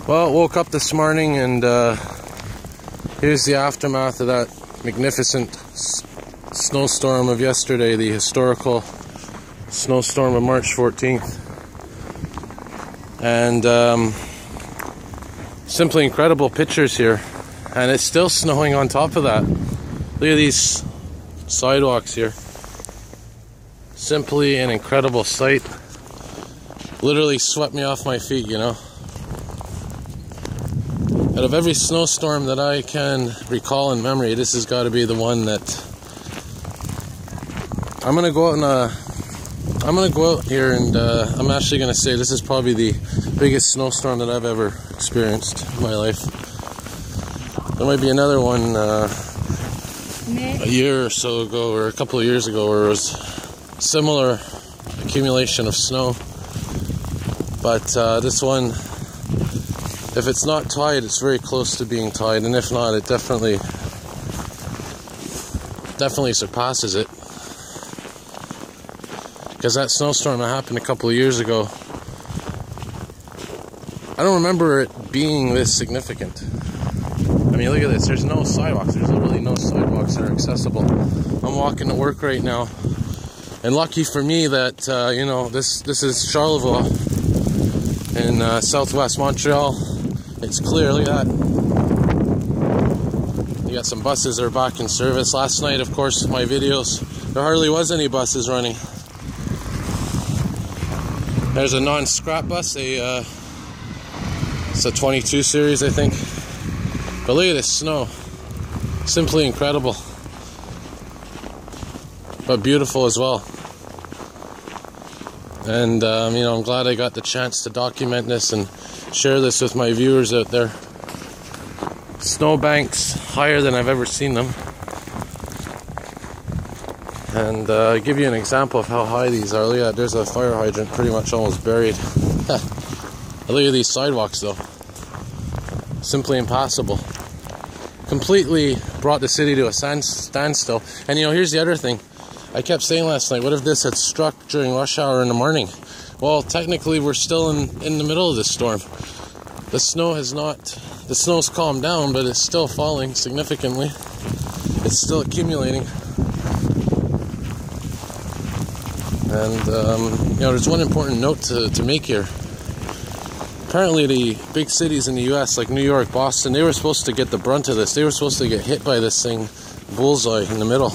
Well, woke up this morning and here's the aftermath of that magnificent snowstorm of yesterday, the historical snowstorm of March 14th. And simply incredible pictures here. And it's still snowing on top of that. Look at these sidewalks here. Simply an incredible sight. Literally swept me off my feet, you know. Out of every snowstorm that I can recall in memory, this has got to be the one that I'm gonna go out here and I'm actually gonna say this is probably the biggest snowstorm that I've ever experienced in my life. There might be another one a year or so ago, or a couple of years ago, where it was similar accumulation of snow. But this one, if it's not tied, it's very close to being tied, and if not, it definitely surpasses it. Because that snowstorm that happened a couple of years ago, I don't remember it being this significant. I mean, look at this. There's no sidewalks. There's literally no sidewalks that are accessible. I'm walking to work right now, and lucky for me that you know, this is Charlevoix in southwest Montreal. It's clear, look at that. You got some buses that are back in service. Last night, of course, my videos, there hardly was any buses running. There's a non-scrap bus, it's a 22 series, I think. But look at this snow. Simply incredible. But beautiful as well. And, you know, I'm glad I got the chance to document this and share this with my viewers out there. Snowbanks higher than I've ever seen them. And I'll give you an example of how high these are. Look at that, there's a fire hydrant pretty much almost buried. Look at these sidewalks though. Simply impassable. Completely brought the city to a standstill. And you know, here's the other thing. I kept saying last night, what if this had struck during rush hour in the morning? Well, technically we're still in the middle of this storm. The snow's calmed down, but it's still falling significantly. It's still accumulating. And you know, there's one important note to make here. Apparently the big cities in the US, like New York, Boston, they were supposed to get the brunt of this. They were supposed to get hit by this thing, bullseye in the middle.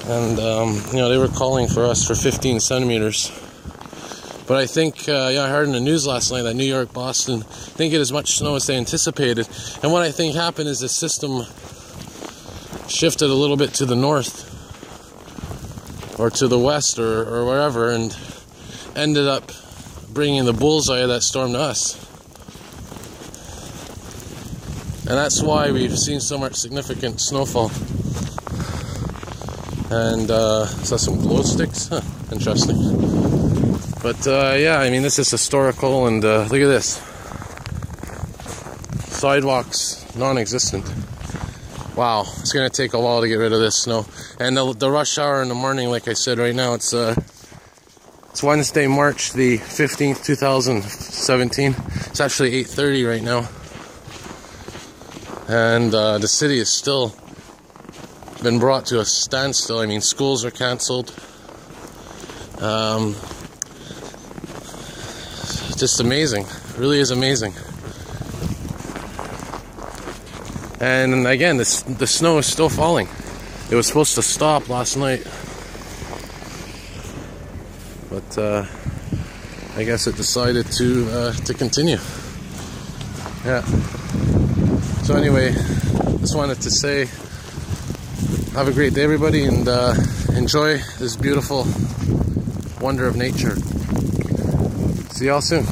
And you know, they were calling for us for 15 centimeters. But I think, yeah, I heard in the news last night that New York, Boston didn't get as much snow as they anticipated. And what I think happened is the system shifted a little bit to the north, or to the west, or wherever, and ended up bringing the bullseye of that storm to us. And that's why we've seen so much significant snowfall. And is that some glow sticks? Huh, interesting. But yeah, I mean, this is historical, and look at this. Sidewalks non-existent. Wow, it's going to take a while to get rid of this snow. And the rush hour in the morning, like I said, right now, it's Wednesday, March the 15th, 2017. It's actually 8:30 right now. And the city is still been brought to a standstill. I mean, schools are canceled. Just amazing. It really is amazing. And again, the snow is still falling. It was supposed to stop last night, but I guess it decided to continue. Yeah. So anyway, just wanted to say, have a great day, everybody, and enjoy this beautiful wonder of nature. See y'all soon.